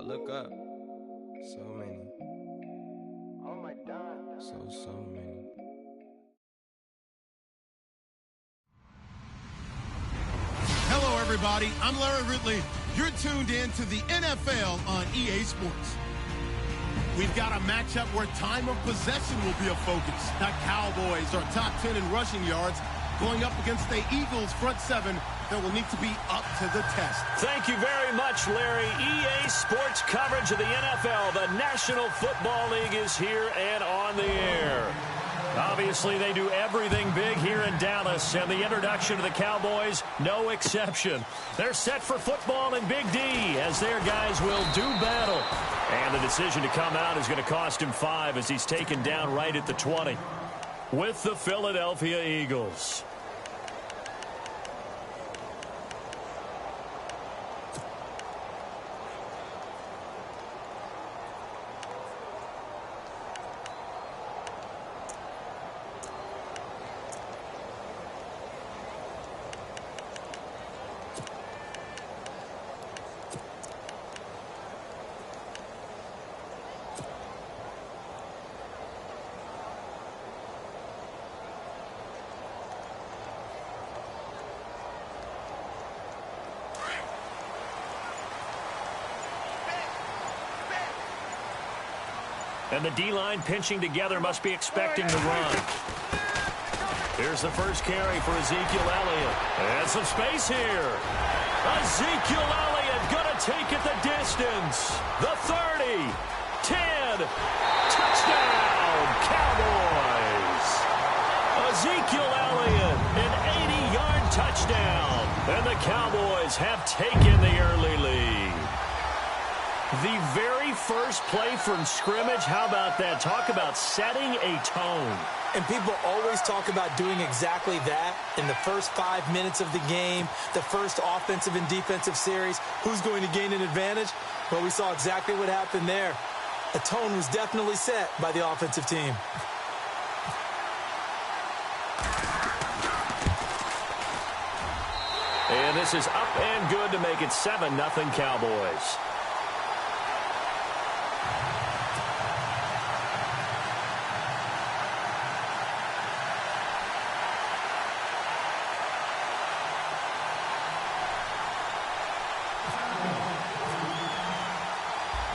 look up. So many. Oh my God. So many. Hello, everybody. I'm Larry Ridley. You're tuned in to the NFL on EA Sports. We've got a matchup where time of possession will be a focus. The Cowboys are top 10 in rushing yards, going up against the Eagles' front seven that will need to be up to the test. Thank you very much, Larry. EA Sports coverage of the NFL. The National Football League is here and on the air. Obviously, they do everything big here in Dallas, and the introduction to the Cowboys, no exception. They're set for football in Big D, as their guys will do battle. And the decision to come out is going to cost him 5 as he's taken down right at the 20 with the Philadelphia Eagles. And the D-line pinching together must be expecting the run. Here's the first carry for Ezekiel Elliott. And some space here. Ezekiel Elliott going to take it the distance. The 30. 10. Touchdown, Cowboys. Ezekiel Elliott, an 80-yard touchdown. And the Cowboys have taken the early lead. The very first play from scrimmage, how about that? Talk about setting a tone. And people always talk about doing exactly that in the first 5 minutes of the game, the first offensive and defensive series. Who's going to gain an advantage? Well, we saw exactly what happened there. A tone was definitely set by the offensive team. And this is up and good to make it 7-0 Cowboys.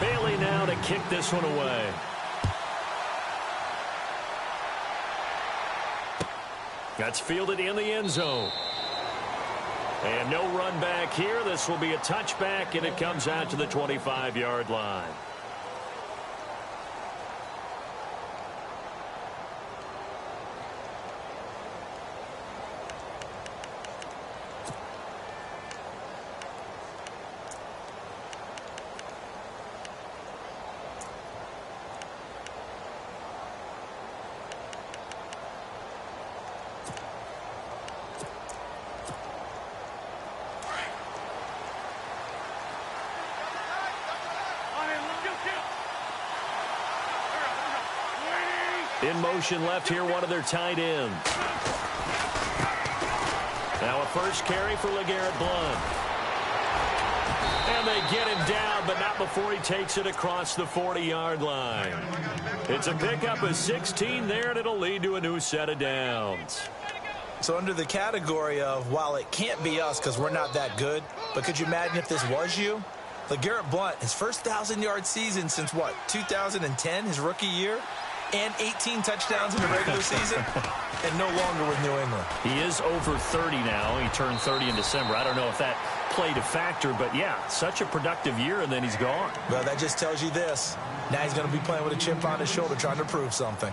Bailey now to kick this one away. That's fielded in the end zone. And no run back here. This will be a touchback, and it comes out to the 25-yard line. In motion left here, one of their tight ends. Now a first carry for LeGarrette Blount. And they get him down, but not before he takes it across the 40-yard line. It's a pickup of 16 there, and it'll lead to a new set of downs. So under the category of, while it can't be us because we're not that good, but could you imagine if this was you? LeGarrette Blount, his first 1,000-yard season since, what, 2010, his rookie year? And 18 touchdowns in the regular season, and no longer with New England. He is over 30 now. He turned 30 in December. I don't know if that played a factor, but yeah, such a productive year, and then he's gone. Well, that just tells you this. Now he's going to be playing with a chip on his shoulder trying to prove something.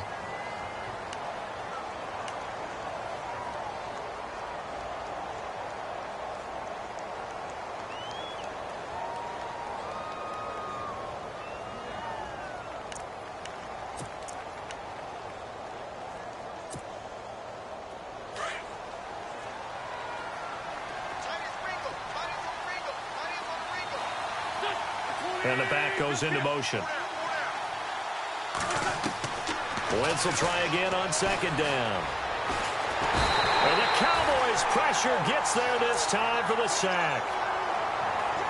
And the back goes into motion. Wentz will try again on second down. And the Cowboys pressure gets there this time for the sack.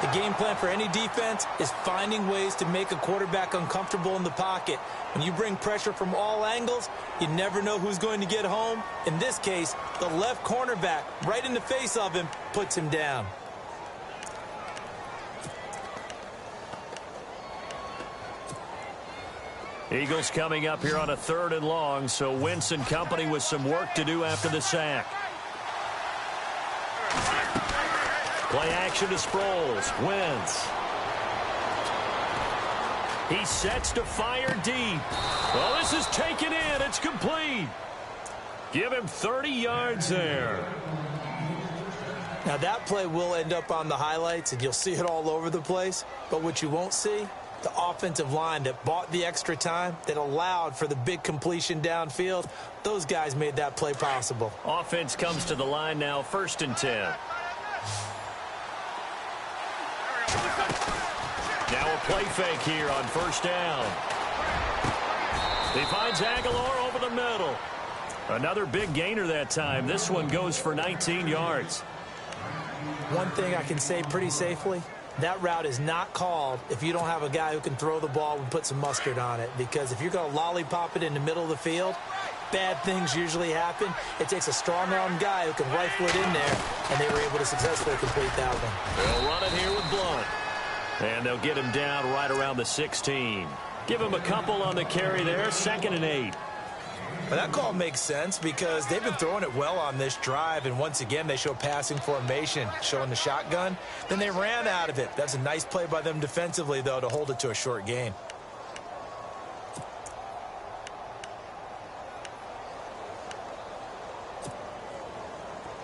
The game plan for any defense is finding ways to make a quarterback uncomfortable in the pocket. When you bring pressure from all angles, you never know who's going to get home. In this case, the left cornerback, right in the face of him, puts him down. Eagles coming up here on a 3rd and long, so Wentz and company with some work to do after the sack. Play action to Sproles. Wentz. He sets to fire deep. Well, this is taken in. It's complete. Give him 30 yards there. Now, that play will end up on the highlights, and you'll see it all over the place. But what you won't see, the offensive line that bought the extra time, that allowed for the big completion downfield, those guys made that play possible. Offense comes to the line now, 1st and 10. Now a play fake here on 1st down. He finds Aguilar over the middle. Another big gainer that time. This one goes for 19 yards. One thing I can say pretty safely, that route is not called if you don't have a guy who can throw the ball and put some mustard on it. Because if you're going to lollipop it in the middle of the field, bad things usually happen. It takes a strong-armed guy who can rifle it in there, and they were able to successfully complete that one. They'll run it here with Blunt. And they'll get him down right around the 16. Give him a couple on the carry there, 2nd and 8. Well, that call makes sense because they've been throwing it well on this drive, and once again they show passing formation, showing the shotgun. Then they ran out of it. That's a nice play by them defensively, though, to hold it to a short gain.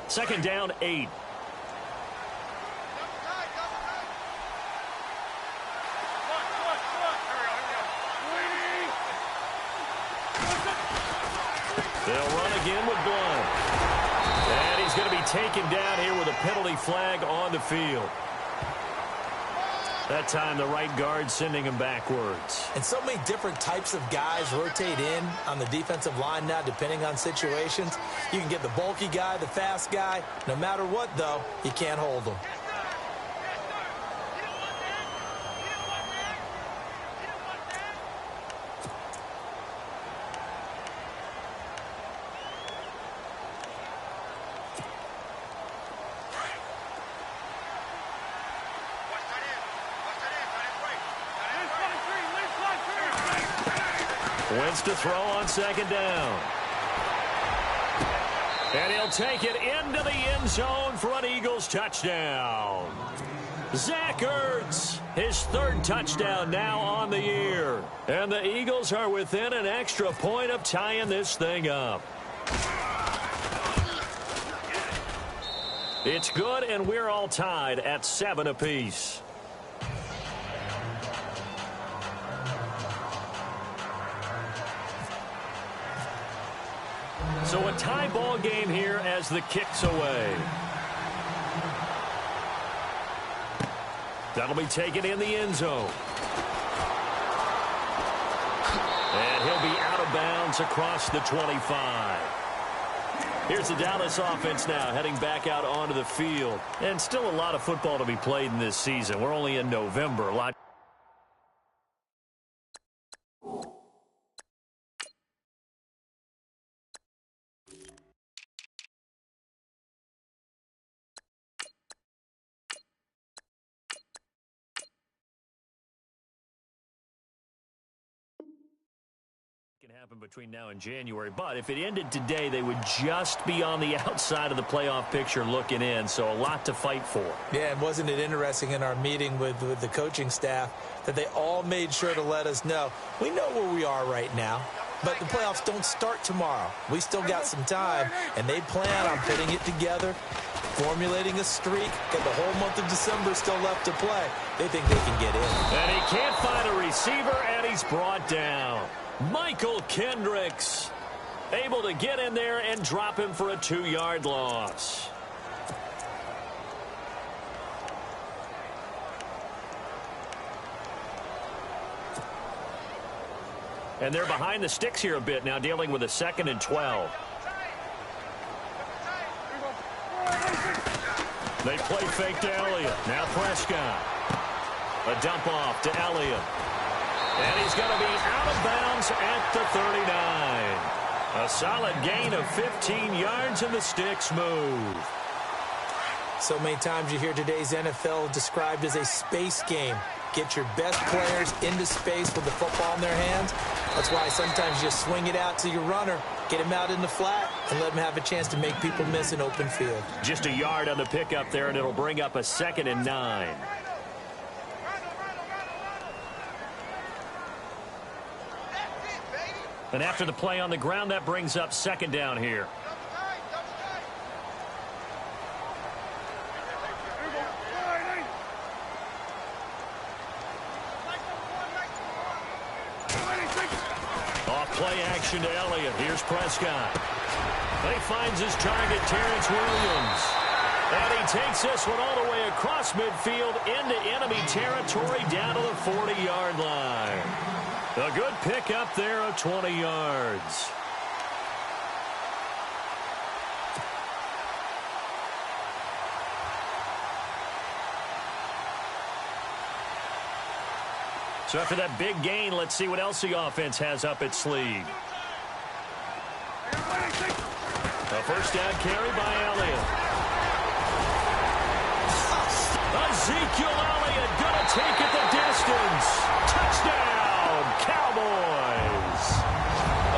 Second down, 8. They'll run again with Blunt. And he's going to be taken down here with a penalty flag on the field. That time the right guard sending him backwards. And so many different types of guys rotate in on the defensive line now depending on situations. You can get the bulky guy, the fast guy. No matter what, though, you can't hold them. Wentz to throw on 2nd down. And he'll take it into the end zone for an Eagles touchdown. Zach Ertz, his 3rd touchdown now on the year. And the Eagles are within an extra point of tying this thing up. It's good, and we're all tied at 7 apiece. So a tie ball game here as the kick's away. That'll be taken in the end zone. And he'll be out of bounds across the 25. Here's the Dallas offense now heading back out onto the field. And still a lot of football to be played in this season. We're only in November. A lot. Happen between now and January, but if it ended today, they would just be on the outside of the playoff picture looking in, so a lot to fight for. Yeah, and wasn't it interesting in our meeting with the coaching staff that they all made sure to let us know, we know where we are right now, but the playoffs don't start tomorrow. We still got some time, and they plan on putting it together, formulating a streak, got the whole month of December still left to play. They think they can get in. And he can't find a receiver, and he's brought down. Michael Kendricks able to get in there and drop him for a 2-yard loss. And they're behind the sticks here a bit now, dealing with a 2nd and 12. They play fake to Elliott. Now Prescott. A dump off to Elliott. And he's going to be out of bounds at the 39. A solid gain of 15 yards and the sticks move. So many times you hear today's NFL described as a space game. Get your best players into space with the football in their hands. That's why sometimes you just swing it out to your runner, get him out in the flat, and let him have a chance to make people miss an open field. Just a yard on the pickup there, and it'll bring up a 2nd and 9. And after the play on the ground, that brings up 2nd down here. Off play action to Elliott. Here's Prescott. And he finds his target, Terrence Williams. And he takes this one all the way across midfield into enemy territory down to the 40-yard line. A good pickup there of 20 yards. So after that big gain, let's see what else the offense has up its sleeve. A first down carry by Elliott. Ezekiel Elliott gonna take it the distance. Touchdown, Cowboys.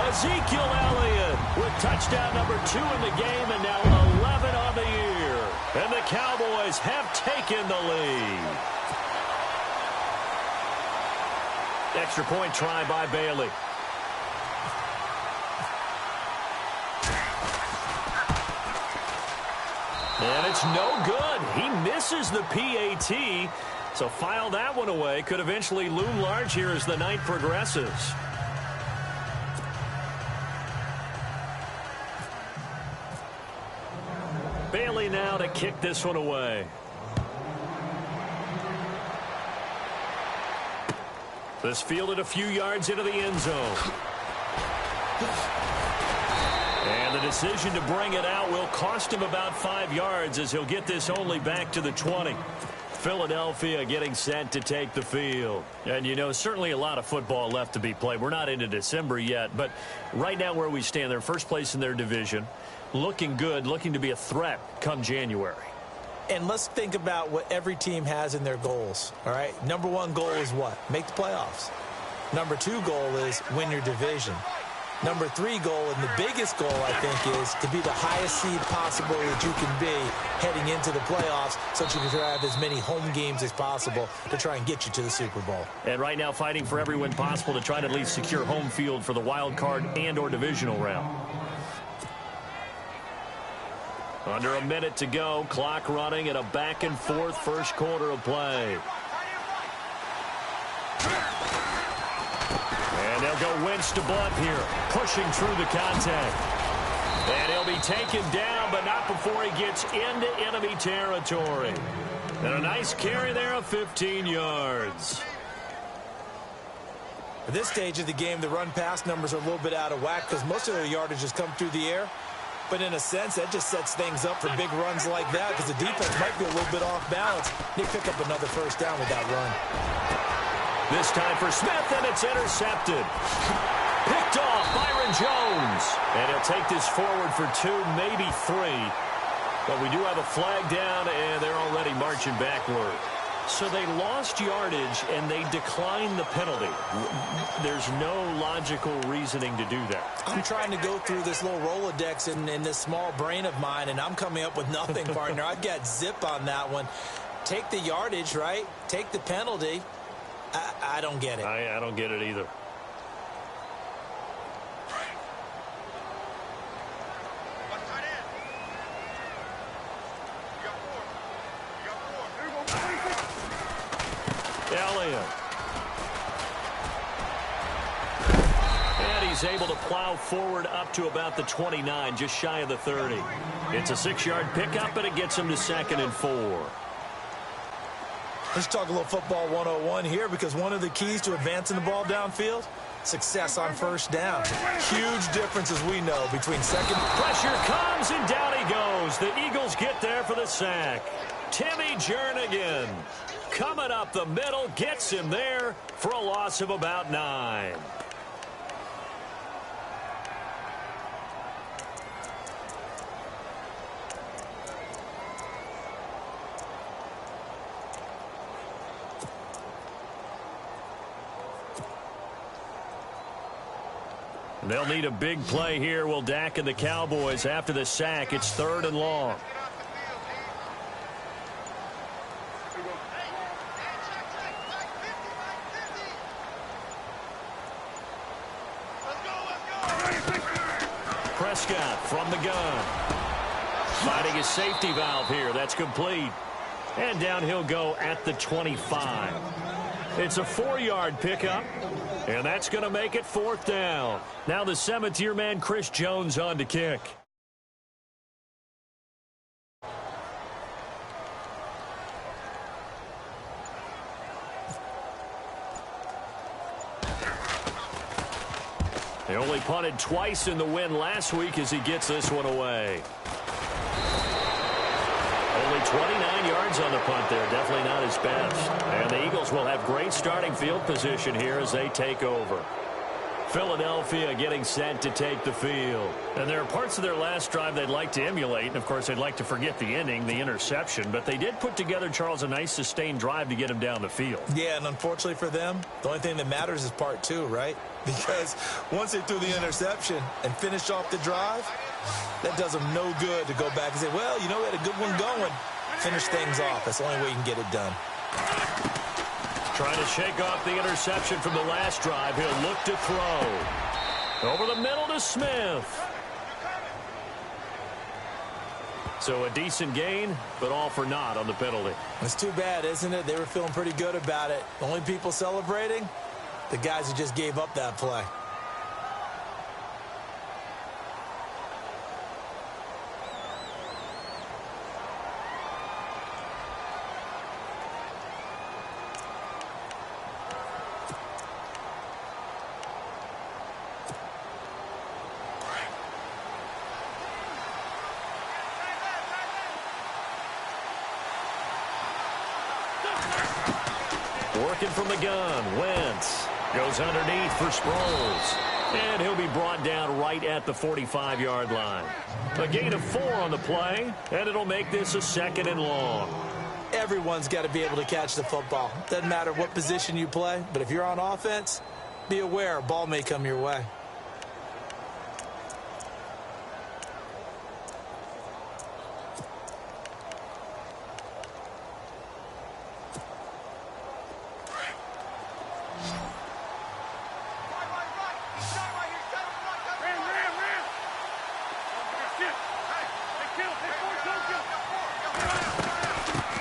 Ezekiel Elliott with touchdown number 2 in the game and now 11 on the year. And the Cowboys have taken the lead. Extra point try by Bailey. And it's no good. He misses the PAT. So file that one away. Could eventually loom large here as the night progresses. Bailey now to kick this one away. This fielded a few yards into the end zone. And the decision to bring it out will cost him about 5 yards as he'll get this only back to the 20. Philadelphia getting set to take the field. And, you know, certainly a lot of football left to be played. We're not into December yet, but right now where we stand, they're first place in their division. Looking good, looking to be a threat come January. And let's think about what every team has in their goals, all right? Number 1 goal is what? Make the playoffs. Number 2 goal is win your division. Number 3 goal, and the biggest goal, I think, is to be the highest seed possible that you can be heading into the playoffs so that you can have as many home games as possible to try and get you to the Super Bowl. And right now fighting for every win possible to try to at least secure home field for the wild card and or divisional round. Under a minute to go, clock running, and a back-and-forth first quarter of play. And they'll go Wentz to Blunt here, pushing through the contact. And he'll be taken down, but not before he gets into enemy territory. And a nice carry there of 15 yards. At this stage of the game, the run-pass numbers are a little bit out of whack because most of their yardage has come through the air. But in a sense, that just sets things up for big runs like that because the defense might be a little bit off balance. They pick up another first down with that run. This time for Smith, and it's intercepted. Picked off Byron Jones. And he'll take this forward for 2, maybe 3. But we do have a flag down, and they're already marching backward. So they lost yardage, and they declined the penalty. There's no logical reasoning to do that. I'm trying to go through this little Rolodex in this small brain of mine, and I'm coming up with nothing, partner. I've got zip on that one. Take the yardage, right? Take the penalty. I don't get it. I don't get it either. Elliott. And he's able to plow forward up to about the 29, just shy of the 30. It's a 6-yard pickup, and it gets him to 2nd and 4. Let's talk a little football 101 here because one of the keys to advancing the ball downfield, success on first down. Huge difference, as we know, between second. Pressure comes, and down he goes. The Eagles get there for the sack. Timmy Jernigan coming up the middle, gets him there for a loss of about 9. They'll need a big play here. Will Dak and the Cowboys after the sack. It's 3rd and long. Prescott from the gun. Finding his safety valve here. That's complete. And down he'll go at the 25. It's a 4-yard pickup. And that's going to make it 4th down. Now the 7th-year man, Chris Jones, on to kick. They only punted twice in the win last week as he gets this one away. Only 29 yards on the punt there. Definitely not his best. And the Eagles will have great starting field position here as they take over. Philadelphia getting set to take the field. And there are parts of their last drive they'd like to emulate. And, of course, they'd like to forget the inning, the interception. But they did put together, Charles, a nice sustained drive to get him down the field. Yeah, and unfortunately for them, the only thing that matters is part 2, right? Because once they threw the interception and finished off the drive, that does them no good to go back and say, well, you know, we had a good one going. Finish things off. That's the only way you can get it done. Trying to shake off the interception from the last drive. He'll look to throw. Over the middle to Smith. So a decent gain, but all for naught on the penalty. It's too bad, isn't it? They were feeling pretty good about it. The only people celebrating, the guys who just gave up that play. Working from the gun, Wentz goes underneath for Sproles. And he'll be brought down right at the 45-yard line. A gain of 4 on the play, and it'll make this a 2nd and long. Everyone's got to be able to catch the football. Doesn't matter what position you play, but if you're on offense, be aware a ball may come your way.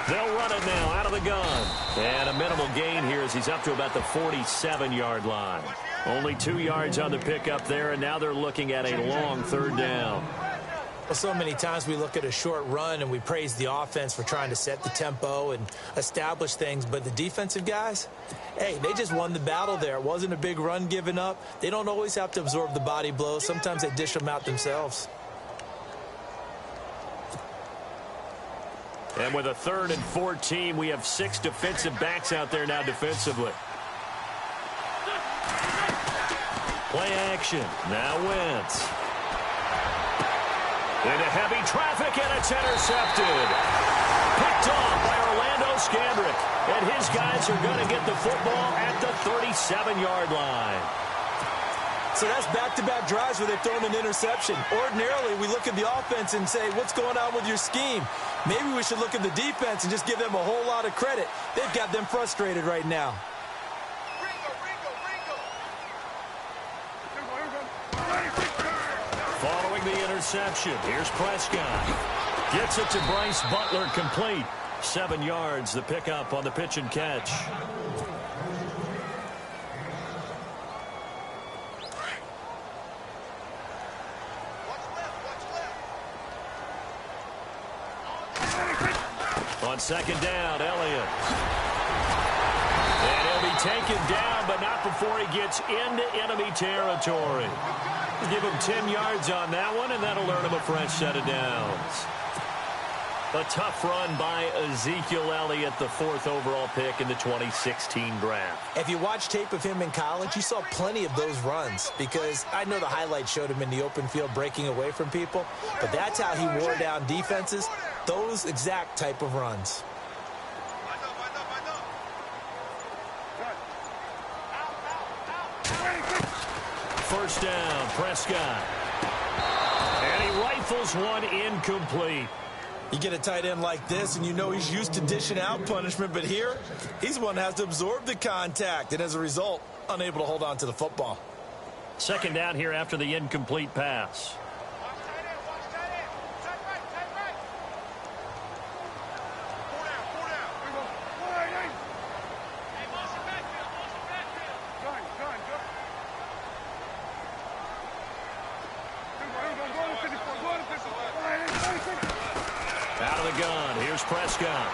They'll run it now out of the gun. And a minimal gain here as he's up to about the 47-yard line. Only 2 yards on the pickup there, and now they're looking at a long 3rd down. Well, so many times we look at a short run and we praise the offense for trying to set the tempo and establish things, but the defensive guys, hey, they just won the battle there. It wasn't a big run given up. They don't always have to absorb the body blows. Sometimes they dish them out themselves. And with a 3rd and 14, we have 6 defensive backs out there now defensively. Play action. Now Wentz. Into heavy traffic, and it's intercepted. Picked off by Orlando Scandrick. And his guys are going to get the football at the 37-yard line. So that's back-to-back drives where they've thrown an interception. Ordinarily, we look at the offense and say, what's going on with your scheme? Maybe we should look at the defense and just give them a whole lot of credit. They've got them frustrated right now. Following the interception, here's Prescott. Gets it to Bryce Butler, complete. 7 yards, the pickup on the pitch and catch. On 2nd down, Elliott. And he'll be taken down, but not before he gets into enemy territory. Give him 10 yards on that one, and that'll earn him a fresh set of downs. A tough run by Ezekiel Elliott, the 4th overall pick in the 2016 draft. If you watch tape of him in college, you saw plenty of those runs because I know the highlights showed him in the open field breaking away from people, but that's how he wore down defenses, those exact type of runs. First down, Prescott. And he rifles one incomplete. You get a tight end like this, and you know he's used to dishing out punishment, but here, he's the one that has to absorb the contact, and as a result, unable to hold on to the football. Second down here after the incomplete pass. Out of the gun, here's Prescott.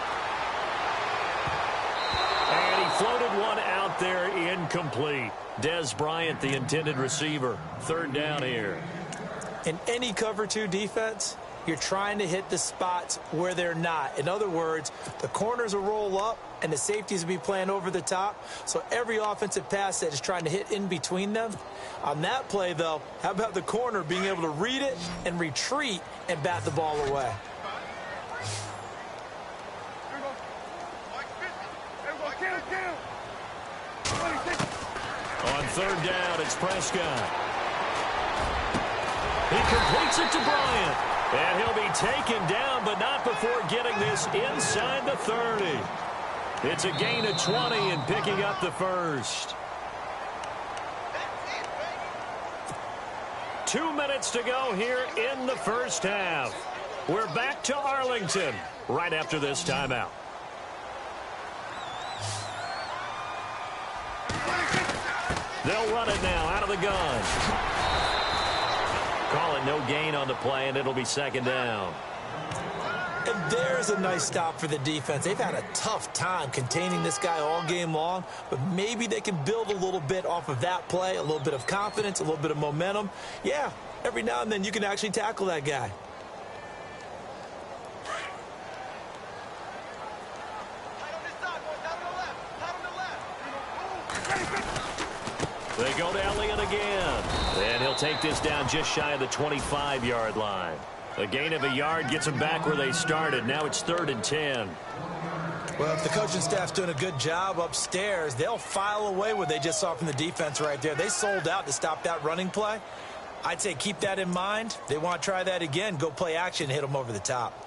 And he floated one out there incomplete. Dez Bryant, the intended receiver. Third down here. In any cover 2 defense, you're trying to hit the spots where they're not. In other words, the corners will roll up and the safeties will be playing over the top. So every offensive pass set is trying to hit in between them. On that play, though, how about the corner being able to read it and retreat and bat the ball away? On third down, it's Prescott. He completes it to Bryant. And he'll be taken down, but not before getting this inside the 30. It's a gain of 20 and picking up the first. 2 minutes to go here in the first half. We're back to Arlington right after this timeout. They'll run it now out of the gun. Call it no gain on the play, and it'll be second down. And there's a nice stop for the defense. They've had a tough time containing this guy all game long, but maybe they can build a little bit off of that play, a little bit of confidence, a little bit of momentum. Yeah, every now and then you can actually tackle that guy. They go to Elliott again. And he'll take this down just shy of the 25-yard line. A gain of a yard gets them back where they started. Now it's 3rd and 10. Well, if the coaching staff's doing a good job upstairs, they'll file away what they just saw from the defense right there. They sold out to stop that running play. I'd say keep that in mind. They want to try that again. Go play action, hit them over the top.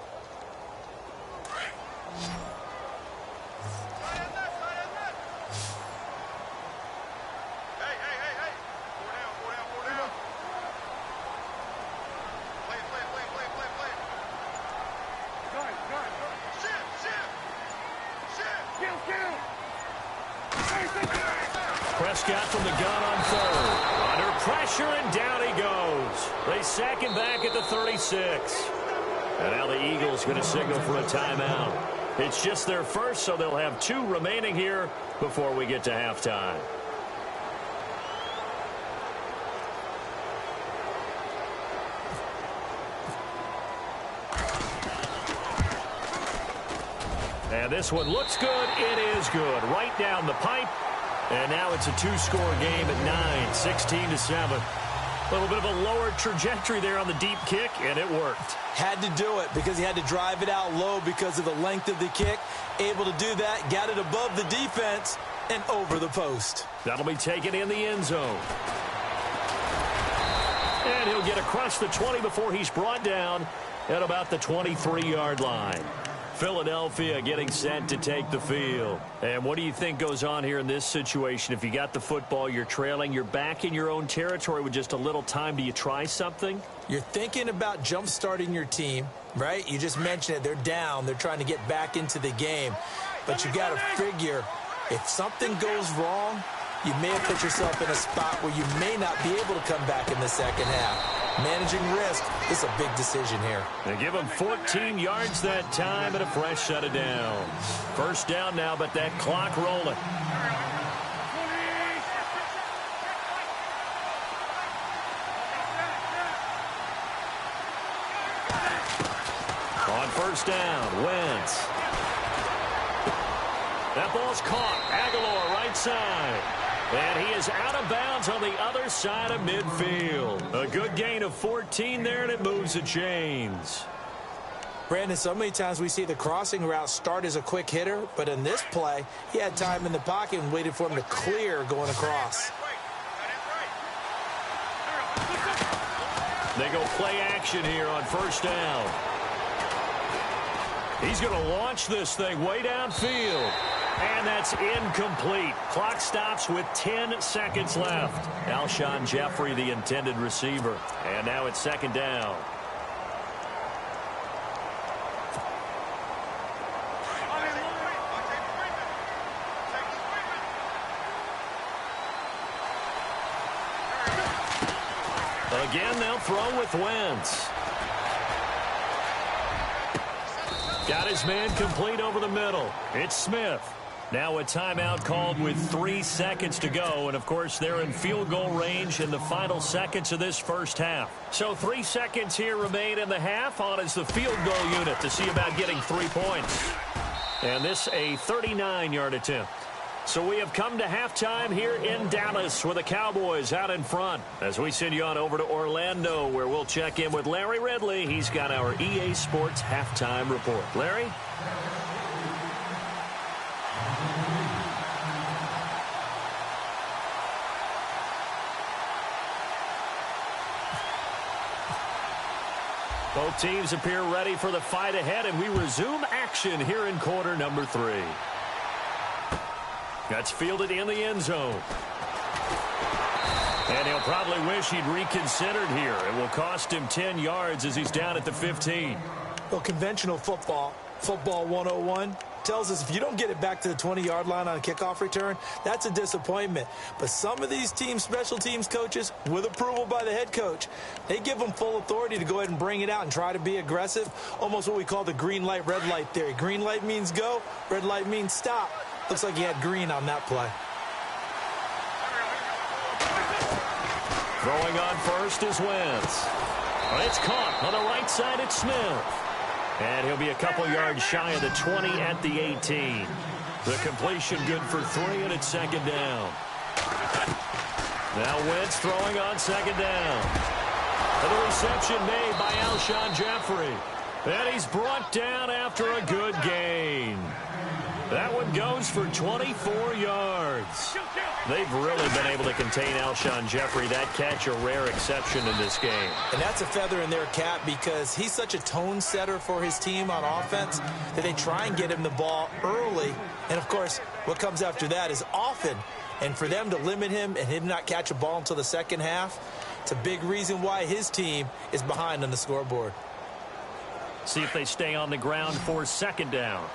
Prescott from the gun on third. Under pressure, and down he goes. They sack him back at the 36. And now the Eagles going to signal for a timeout. It's just their first, so they'll have 2 remaining here before we get to halftime. And this one looks good. It is good. Right down the pipe. And now it's a 2-score game at 9, 16-7. A little bit of a lower trajectory there on the deep kick, and it worked. Had to do it because he had to drive it out low because of the length of the kick. Able to do that, got it above the defense and over the post. That'll be taken in the end zone. And he'll get across the 20 before he's brought down at about the 23-yard line. Philadelphia getting set to take the field. And what do you think goes on here in this situation? If you got the football, you're trailing, you're back in your own territory with just a little time. Do you try something? You're thinking about jump-starting your team, right? You just mentioned it. They're down. They're trying to get back into the game. But you got to figure if something goes wrong, you may have put yourself in a spot where you may not be able to come back in the second half. Managing risk is a big decision here. They give him 14 yards that time and a fresh set of down. First down now, but that clock rolling. On first down, Wentz. That ball's caught. Aguilar right side. And he is out of bounds on the other side of midfield. A good gain of 14 there, and it moves the chains. Brandon, so many times we see the crossing route start as a quick hitter, but in this play, he had time in the pocket and waited for him to clear going across. They go play action here on first down. He's going to launch this thing way downfield. And that's incomplete. Clock stops with 10 seconds left. Alshon Jeffrey, the intended receiver. And now it's second down. Again, they'll throw with Wentz. Got his man complete over the middle. It's Smith. Now a timeout called with 3 seconds to go. And, of course, they're in field goal range in the final seconds of this first half. So 3 seconds here remain in the half. On is the field goal unit to see about getting 3 points. And this a 39-yard attempt. So we have come to halftime here in Dallas with the Cowboys out in front. As we send you on over to Orlando, where we'll check in with Larry Ridley. He's got our EA Sports halftime report. Larry? Both teams appear ready for the fight ahead, and we resume action here in quarter number 3. That's fielded in the end zone. And he'll probably wish he'd reconsidered here. It will cost him 10 yards as he's down at the 15. Well, conventional football 101, tells us if you don't get it back to the 20-yard line on a kickoff return, that's a disappointment. But some of these team special teams coaches, with approval by the head coach, they give them full authority to go ahead and bring it out and try to be aggressive, almost what we call the green light, red light theory. Green light means go, red light means stop. Looks like he had green on that play. Throwing on first is Wentz. It's caught on the right side. It's Smith. And he'll be a couple yards shy of the 20 at the 18. The completion good for 3, and it's second down. Now Wentz throwing on second down. And the reception made by Alshon Jeffrey. And he's brought down after a good gain. That one goes for 24 yards. They've really been able to contain Alshon Jeffrey. That catch a rare exception in this game. And that's a feather in their cap because he's such a tone setter for his team on offense that they try and get him the ball early. And, of course, what comes after that is often. And for them to limit him and him not catch a ball until the second half, it's a big reason why his team is behind on the scoreboard. See if they stay on the ground for second down.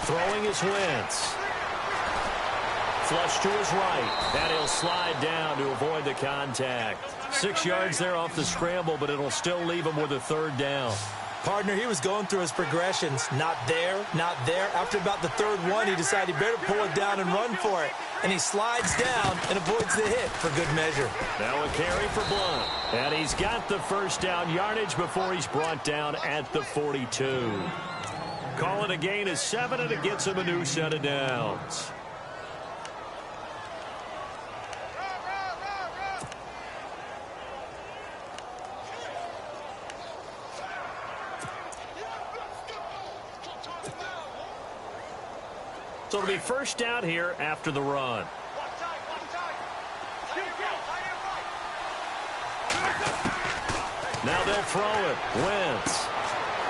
Throwing is Wentz. Flush to his right. And he'll slide down to avoid the contact. 6 yards there off the scramble, but it'll still leave him with a third down. Partner, he was going through his progressions. Not there, not there. After about the third one, he decided he better pull it down and run for it. And he slides down and avoids the hit for good measure. Now a carry for Blunt. And he's got the first down yardage before he's brought down at the 42. Call it a gain of 7, and it gets him a new set of downs. So it'll be first down here after the run. Now they'll throw it. Wentz.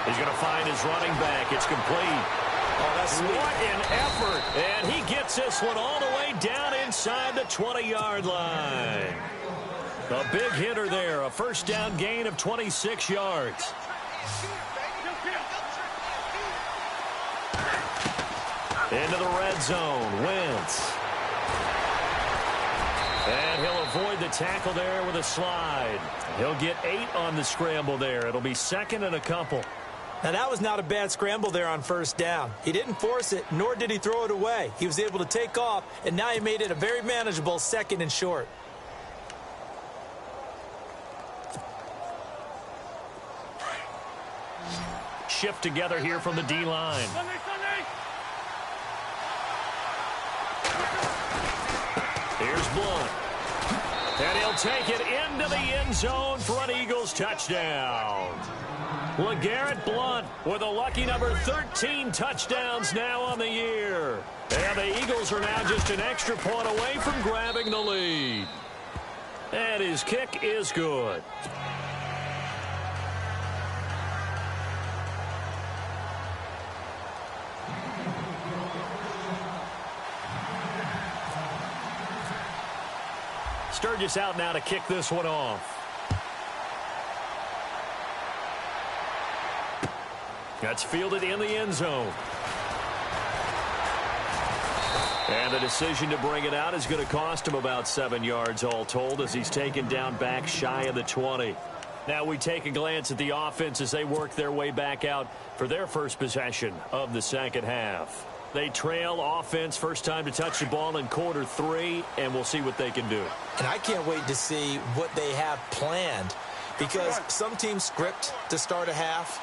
He's going to find his running back. It's complete. Oh, that's sweet. What an effort. And he gets this one all the way down inside the 20-yard line. A big hitter there. A first down gain of 26 yards. Into the red zone. Wentz. And he'll avoid the tackle there with a slide. He'll get 8 on the scramble there. It'll be second and a couple. Now, that was not a bad scramble there on first down. He didn't force it, nor did he throw it away. He was able to take off, and now he made it a very manageable second and short. Shift together here from the D-line. Here's Blunt. And he'll take it into the end zone for an Eagles touchdown. LeGarrette Blunt with a lucky number 13 touchdowns now on the year. And the Eagles are now just an extra point away from grabbing the lead. And his kick is good. Sturgis out now to kick this one off. That's fielded in the end zone. And the decision to bring it out is going to cost him about 7 yards all told as he's taken down back shy of the 20. Now we take a glance at the offense as they work their way back out for their first possession of the second half. They trail offense first time to touch the ball in quarter 3, and we'll see what they can do. And I can't wait to see what they have planned, because some teams script to start a half.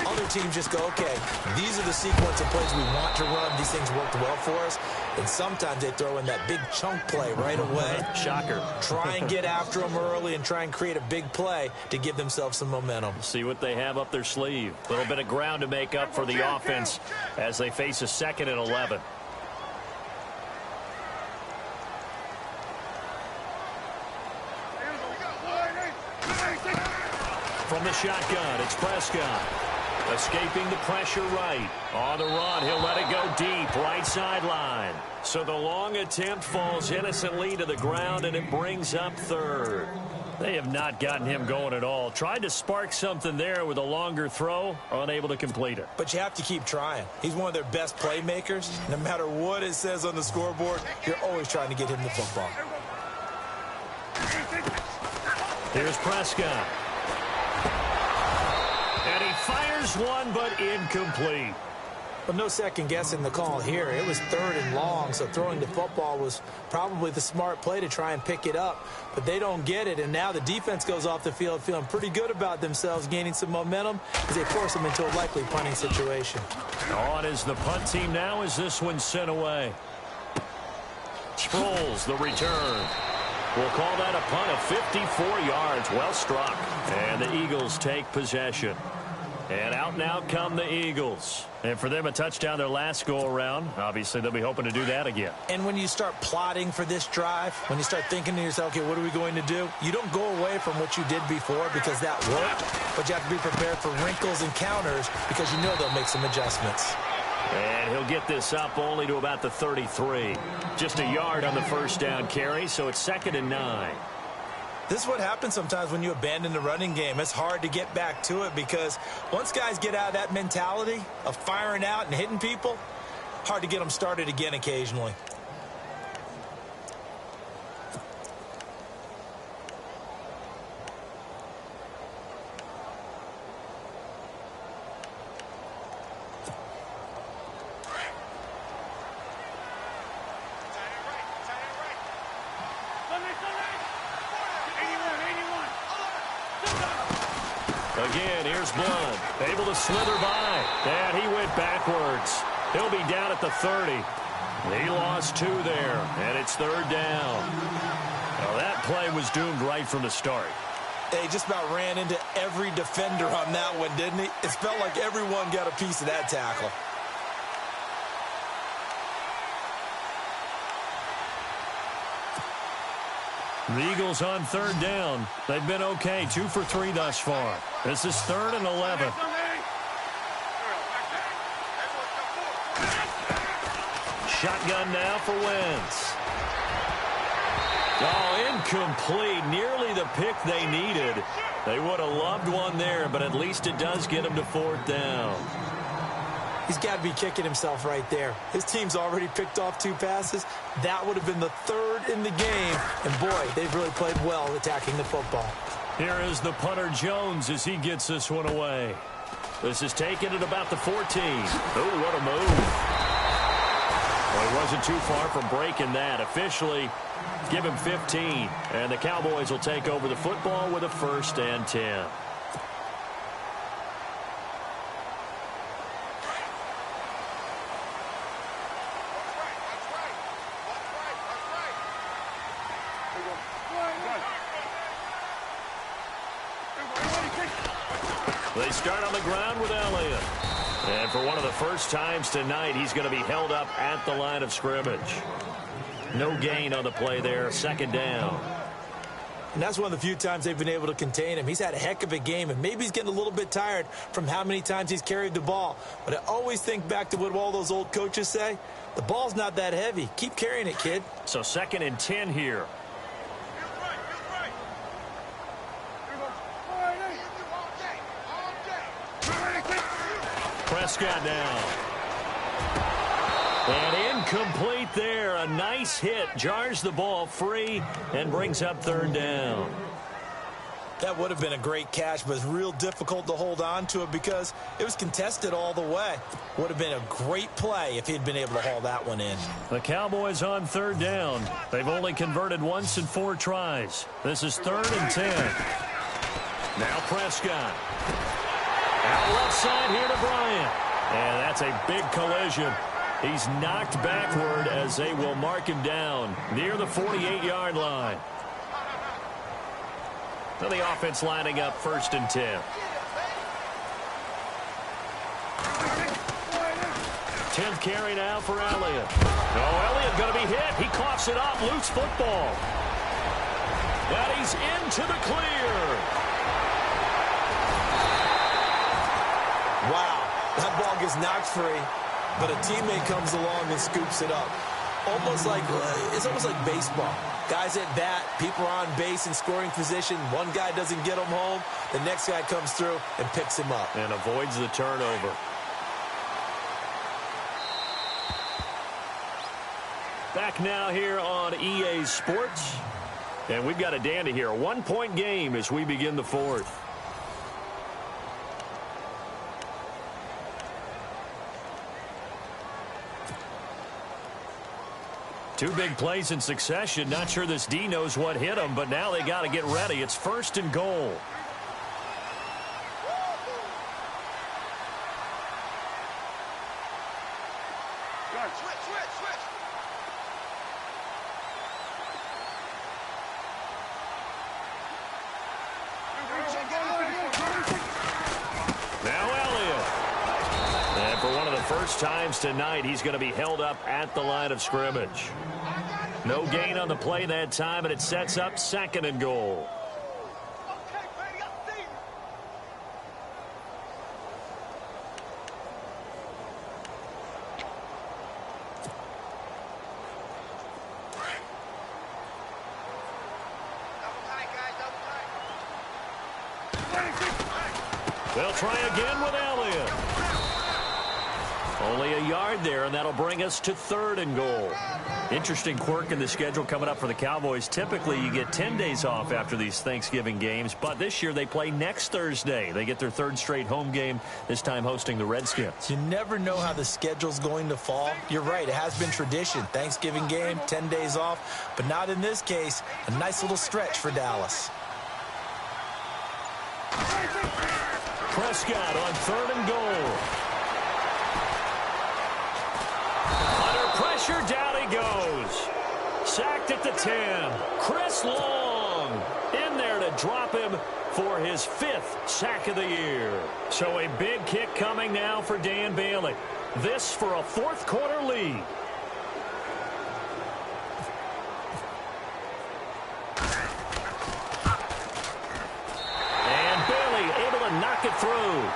Other teams just go, okay, these are the sequence of plays we want to run. These things worked well for us. And sometimes they throw in that big chunk play right away. Shocker. Try and get after them early and try and create a big play to give themselves some momentum. See what they have up their sleeve. A little bit of ground to make up for the offense as they face a 2nd and 11. From the shotgun, it's Prescott. Escaping the pressure right. On the run, he'll let it go deep, right sideline. So the long attempt falls innocently to the ground, and it brings up 3rd. They have not gotten him going at all. Tried to spark something there with a longer throw, unable to complete it. But you have to keep trying. He's one of their best playmakers. No matter what it says on the scoreboard, you're always trying to get him the football. Here's Prescott. And he fires one, but incomplete. Well, no second guessing the call here. It was 3rd and long, so throwing the football was probably the smart play to try and pick it up. But they don't get it, and now the defense goes off the field feeling pretty good about themselves, gaining some momentum as they force them into a likely punting situation. On is the punt team now as this one's sent away. Sproles, the return. We'll call that a punt of 54 yards. Well struck. And the Eagles take possession. And out now come the Eagles. And for them, a touchdown their last go-around. Obviously, they'll be hoping to do that again. And when you start plotting for this drive, when you start thinking to yourself, okay, what are we going to do? You don't go away from what you did before because that worked. But you have to be prepared for wrinkles and counters because you know they'll make some adjustments. And he'll get this up only to about the 33. Just a yard on the first down carry, so it's 2nd and 9. This is what happens sometimes when you abandon the running game. It's hard to get back to it because once guys get out of that mentality of firing out and hitting people, hard to get them started again occasionally. Again, here's Blunt, able to slither by, and he went backwards. He'll be down at the 30. He lost 2 there, and it's 3rd down. Now that play was doomed right from the start. He just about ran into every defender on that one, didn't he? It felt like everyone got a piece of that tackle. The Eagles on 3rd down. They've been okay, 2 for 3 thus far. This is 3rd and 11. Shotgun now for Wentz. Oh, incomplete. Nearly the pick they needed. They would have loved one there, but at least it does get them to 4th down. He's got to be kicking himself right there. His team's already picked off 2 passes. That would have been the 3rd in the game. And, boy, they've really played well attacking the football. Here is the punter Jones as he gets this one away. This is taken at about the 14. Oh, what a move. Well, he wasn't too far from breaking that. Officially, give him 15. And the Cowboys will take over the football with a 1st and 10. They start on the ground with Elliott. And for one of the first times tonight, he's going to be held up at the line of scrimmage. No gain on the play there, second down. And that's one of the few times they've been able to contain him. He's had a heck of a game, and maybe he's getting a little bit tired from how many times he's carried the ball. But I always think back to what all those old coaches say. The ball's not that heavy. Keep carrying it, kid. So 2nd and 10 here. Prescott now. And incomplete there. A nice hit. Jars the ball free and brings up 3rd down. That would have been a great catch, but it's real difficult to hold on to it because it was contested all the way. Would have been a great play if he'd been able to haul that one in. The Cowboys on 3rd down. They've only converted once in 4 tries. This is 3rd and 10. Now Prescott. Out left side here to Bryant. And that's a big collision. He's knocked backward as they will mark him down near the 48-yard line. So the offense lining up 1st and 10. 10th carry now for Elliott. Oh, Elliott going to be hit. He coughs it up. Loose football. And he's into the clear. Wow, that ball gets knocked free, but a teammate comes along and scoops it up. It's almost like baseball. Guys at bat, people are on base in scoring position. One guy doesn't get him home. The next guy comes through and picks him up. And avoids the turnover. Back now here on EA Sports. And we've got a dandy here. A 1-point game as we begin the 4th. Two big plays in succession. Not sure this D knows what hit him, but now they got to get ready. It's 1st and goal. Now Elliott. And for one of the first times tonight, he's going to be held up at the line of scrimmage. No gain on the play that time, and it sets up 2nd and goal. They'll try again with Elliott. Only a yard there, and that'll bring us to 3rd and goal. Interesting quirk in the schedule coming up for the Cowboys. Typically, you get 10 days off after these Thanksgiving games, but this year they play next Thursday. They get their 3rd straight home game, this time hosting the Redskins. You never know how the schedule's going to fall. You're right, it has been tradition. Thanksgiving game, 10 days off, but not in this case. A nice little stretch for Dallas. Prescott on 3rd and goal. Under pressure, down he goes. Sacked at the 10. Chris Long in there to drop him for his 5th sack of the year. So a big kick coming now for Dan Bailey. This for a 4th quarter lead. And Bailey able to knock it through.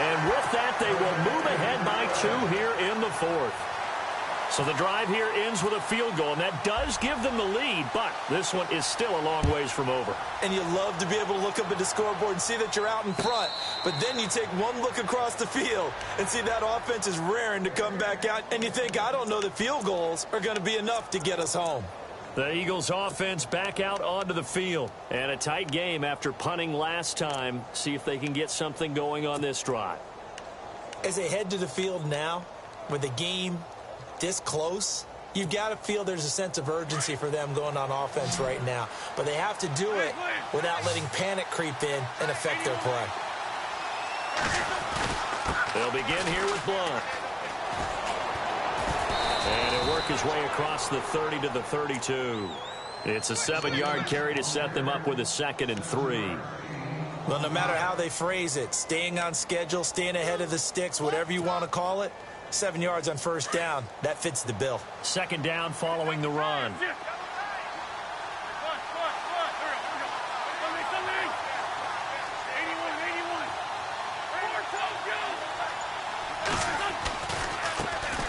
And with that, they will move ahead by 2 here in the 4th. So the drive here ends with a field goal, and that does give them the lead, but this one is still a long ways from over. And you love to be able to look up at the scoreboard and see that you're out in front, but then you take one look across the field and see that offense is raring to come back out, and you think, I don't know that field goals are going to be enough to get us home. The Eagles offense back out onto the field, and a tight game after punting last time. See if they can get something going on this drive. As they head to the field now, with the game this close, you've got to feel there's a sense of urgency for them going on offense right now. But they have to do it without letting panic creep in and affect their play. They'll begin here with Blunt. And he'll work his way across the 30 to the 32. It's a 7-yard carry to set them up with a 2nd and 3. Well, no matter how they phrase it, staying on schedule, staying ahead of the sticks, whatever you want to call it, 7 yards on first down, that fits the bill. Second down following the run.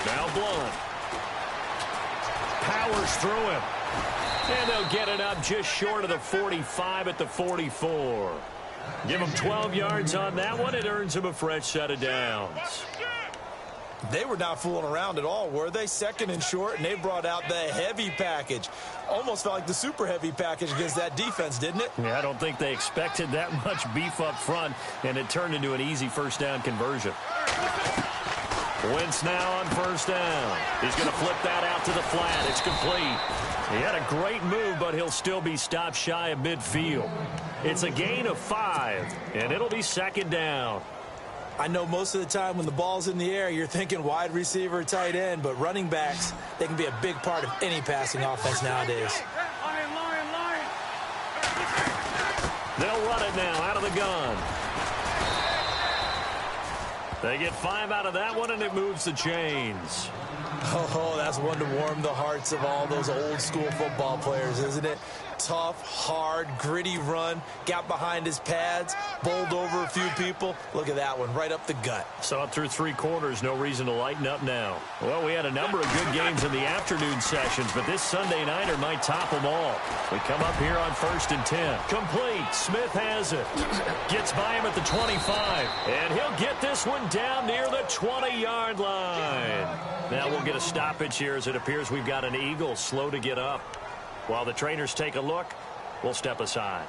Now Blunt. Powers through him. And they'll get it up just short of the 45 at the 44. Give him 12 yards on that one. It earns him a fresh set of downs. They were not fooling around at all, were they? Second and short, and they brought out the heavy package. Almost felt like the super heavy package against that defense, didn't it? Yeah, I don't think they expected that much beef up front, and it turned into an easy first down conversion. Wentz now on first down. He's going to flip that out to the flat. It's complete. He had a great move, but he'll still be stopped shy of midfield. It's a gain of 5, and it'll be second down. I know most of the time when the ball's in the air, you're thinking wide receiver, tight end, but running backs, they can be a big part of any passing offense nowadays. They'll run it now out of the gun. They get 5 out of that one, and it moves the chains. Oh, that's one to warm the hearts of all those old-school football players, isn't it? Tough, hard, gritty run, got behind his pads, bowled over a few people. Look at that one, right up the gut. Saw it through 3 quarters, no reason to lighten up now. Well, we had a number of good games in the afternoon sessions, but this Sunday nighter might top them all. We come up here on 1st and 10. Complete. Smith has it. Gets by him at the 25, and he'll get this one down near the 20-yard line. Now we'll get a stoppage here as it appears we've got an Eagle slow to get up. While the trainers take a look, we'll step aside.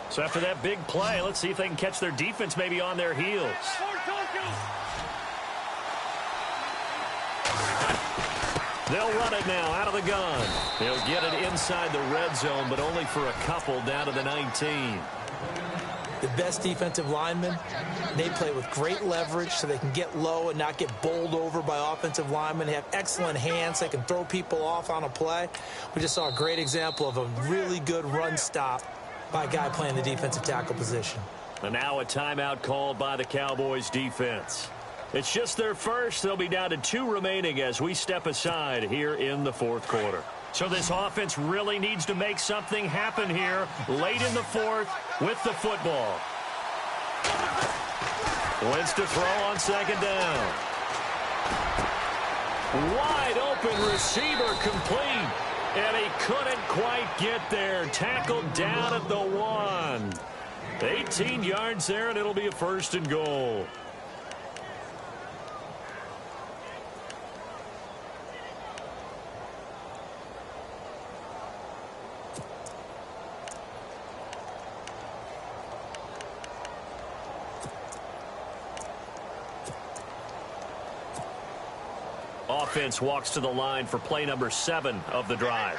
So after that big play, let's see if they can catch their defense maybe on their heels. They'll run it now out of the gun. They'll get it inside the red zone, but only for a couple down to the 19. The best defensive linemen, they play with great leverage so they can get low and not get bowled over by offensive linemen. They have excellent hands. They can throw people off on a play. We just saw a great example of a really good run stop by a guy playing the defensive tackle position. And now a timeout called by the Cowboys defense. It's just their first. They'll be down to 2 remaining as we step aside here in the 4th quarter. So this offense really needs to make something happen here late in the 4th with the football. Wentz to throw on second down. Wide open receiver complete. And he couldn't quite get there. Tackled down at the 1. 18 yards there, and it'll be a 1st and goal. Offense walks to the line for play number 7 of the drive.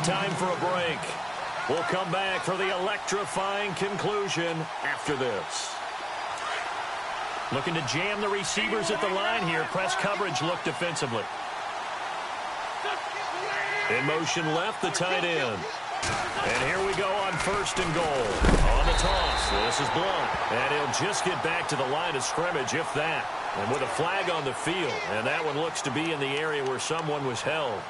Time for a break. We'll come back for the electrifying conclusion after this. Looking to jam the receivers at the line here. Press coverage look defensively. In motion left, the tight end. And here we go on 1st and goal. On the toss, this is Blunt. And he'll just get back to the line of scrimmage, if that. And with a flag on the field. And that one looks to be in the area where someone was held.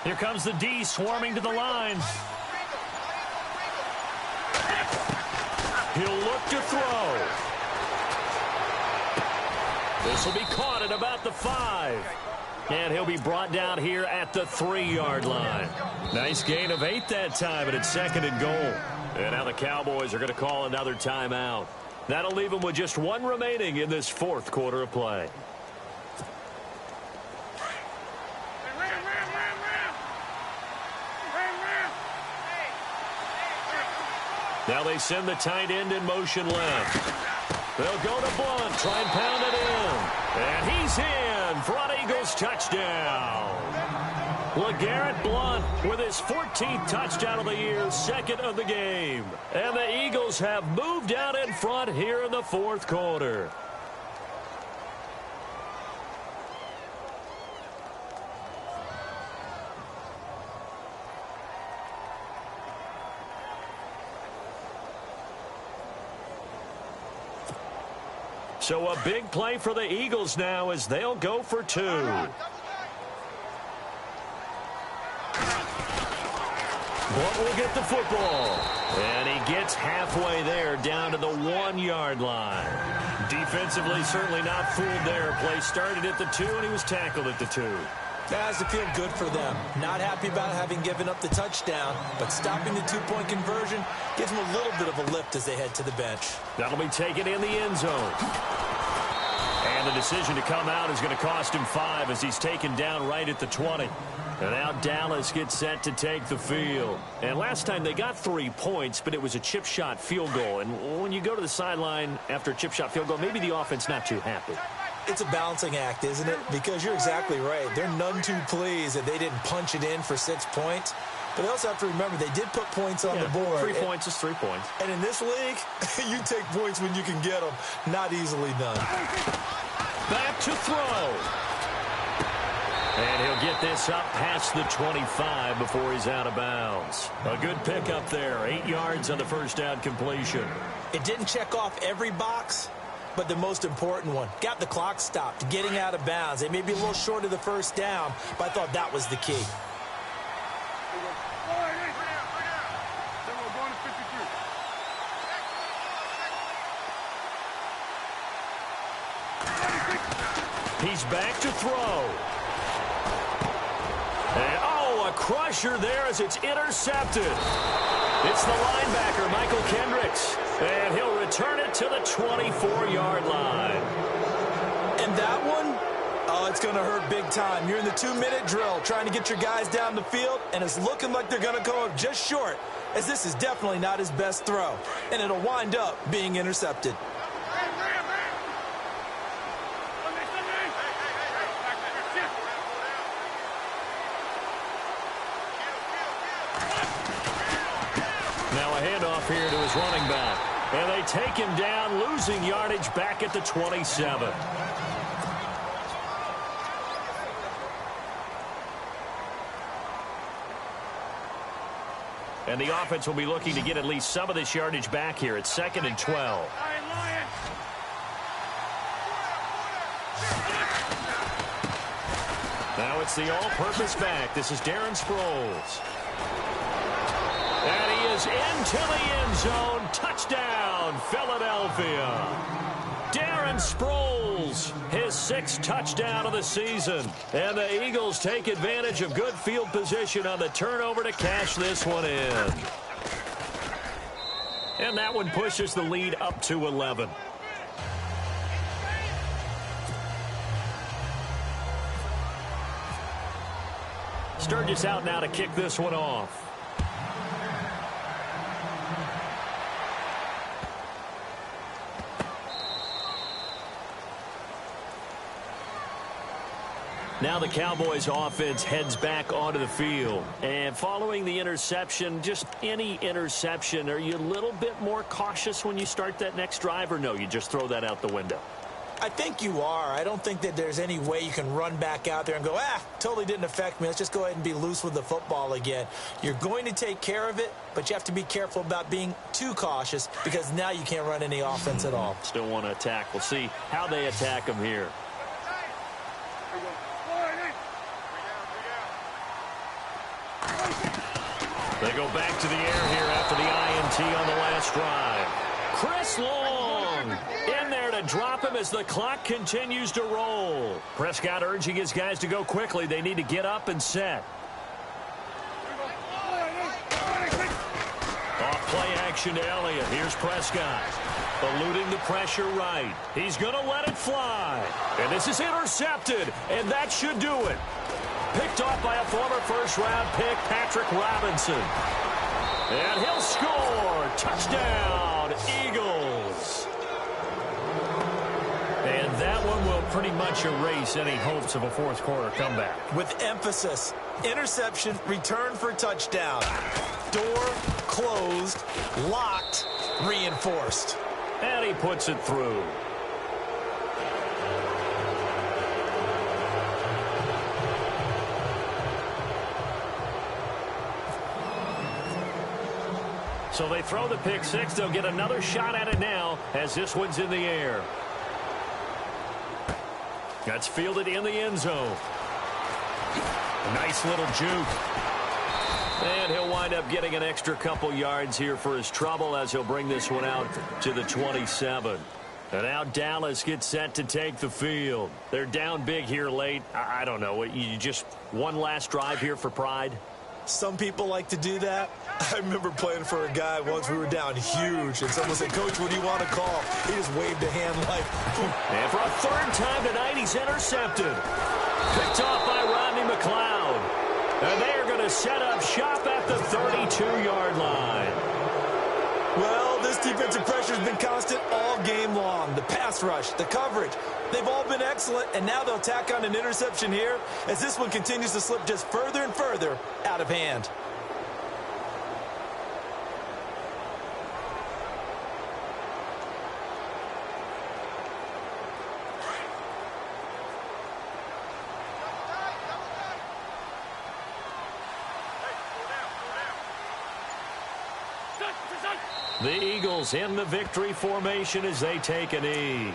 Here comes the D swarming to the line. He'll look to throw. This will be caught at about the 5. And he'll be brought down here at the 3-yard line. Nice gain of 8 that time, and it's 2nd and goal. And now the Cowboys are going to call another timeout. That'll leave them with just 1 remaining in this 4th quarter of play. Now they send the tight end in motion left. They'll go to Blunt, try and pound it in. And he's in for an Eagles touchdown. LeGarrette Blunt with his 14th touchdown of the year, 2nd of the game. And the Eagles have moved out in front here in the 4th quarter. So a big play for the Eagles now as they'll go for 2. Blunt will get the football. And he gets halfway there down to the 1-yard line. Defensively, certainly not fooled there. Play started at the 2, and he was tackled at the 2. That has to feel good for them. Not happy about having given up the touchdown, but stopping the 2-point conversion gives them a little bit of a lift as they head to the bench. That'll be taken in the end zone. And the decision to come out is going to cost him 5 as he's taken down right at the 20. And now Dallas gets set to take the field. And last time they got 3 points, but it was a chip shot field goal. And when you go to the sideline after a chip shot field goal, maybe the offense not too happy. It's a balancing act, isn't it? Because you're exactly right. They're none too pleased that they didn't punch it in for 6 points. But they also have to remember they did put points on the board. 3 points is 3 points. And in this league, you take points when you can get them. Not easily done. Back to throw. And he'll get this up past the 25 before he's out of bounds. A good pickup there. 8 yards on the first down completion. It didn't check off every box, but the most important one. Got the clock stopped, getting out of bounds. They may be a little short of the first down, but I thought that was the key. He's back to throw. And, a crusher there as it's intercepted. It's the linebacker, Michael Kendricks. And he'll return it to the 24-yard line. And that one, it's going to hurt big time. You're in the 2-minute drill trying to get your guys down the field, and it's looking like they're going to go up just short, as this is definitely not his best throw. And it'll wind up being intercepted. Now a handoff here to his running back. And they take him down, losing yardage back at the 27. And the offense will be looking to get at least some of this yardage back here. It's 2nd and 12. Now it's the all-purpose back. This is Darren Sproles. And he is into the end zone. Touchdown, Philadelphia. Darren Sproles, his 6th touchdown of the season. And the Eagles take advantage of good field position on the turnover to cash this one in. And that one pushes the lead up to 11. Sturgis out now to kick this one off. Now the Cowboys offense heads back onto the field. And following the interception, just any interception, are you a little bit more cautious when you start that next drive, or no, you just throw that out the window? I think you are. I don't think that there's any way you can run back out there and go, totally didn't affect me. Let's just go ahead and be loose with the football again. You're going to take care of it, but you have to be careful about being too cautious because now you can't run any offense at all. Still want to attack. We'll see how they attack them here. They go back to the air here after the INT on the last drive. Chris Long in there to to drop him as the clock continues to roll. Prescott urging his guys to go quickly. They need to get up and set. Off play action to Elliott. Here's Prescott. Eluding the pressure right. He's going to let it fly. And this is intercepted. And that should do it. Picked off by a former first-round pick, Patrick Robinson. And he'll score. Touchdown, Eagles. And that one will pretty much erase any hopes of a fourth-quarter comeback. With emphasis, interception, return for touchdown. Door closed, locked, reinforced. And he puts it through. So they throw the pick six. They'll get another shot at it now as this one's in the air. That's fielded in the end zone. Nice little juke. And he'll wind up getting an extra couple yards here for his trouble as he'll bring this one out to the 27. And now Dallas gets set to take the field. They're down big here late. I don't know. You just one last drive here for pride? Some people like to do that. I remember playing for a guy once. We were down huge, and someone said, "Coach, what do you want to call?" He just waved a hand like... And for a third time tonight, he's intercepted. Picked off by Rodney McLeod. And they are going to set up shop at the 32-yard line. Well, this defensive pressure has been constant all game long. The pass rush, the coverage, they've all been excellent, and now they'll tack on an interception here as this one continues to slip just further and further out of hand. The Eagles in the victory formation as they take a knee.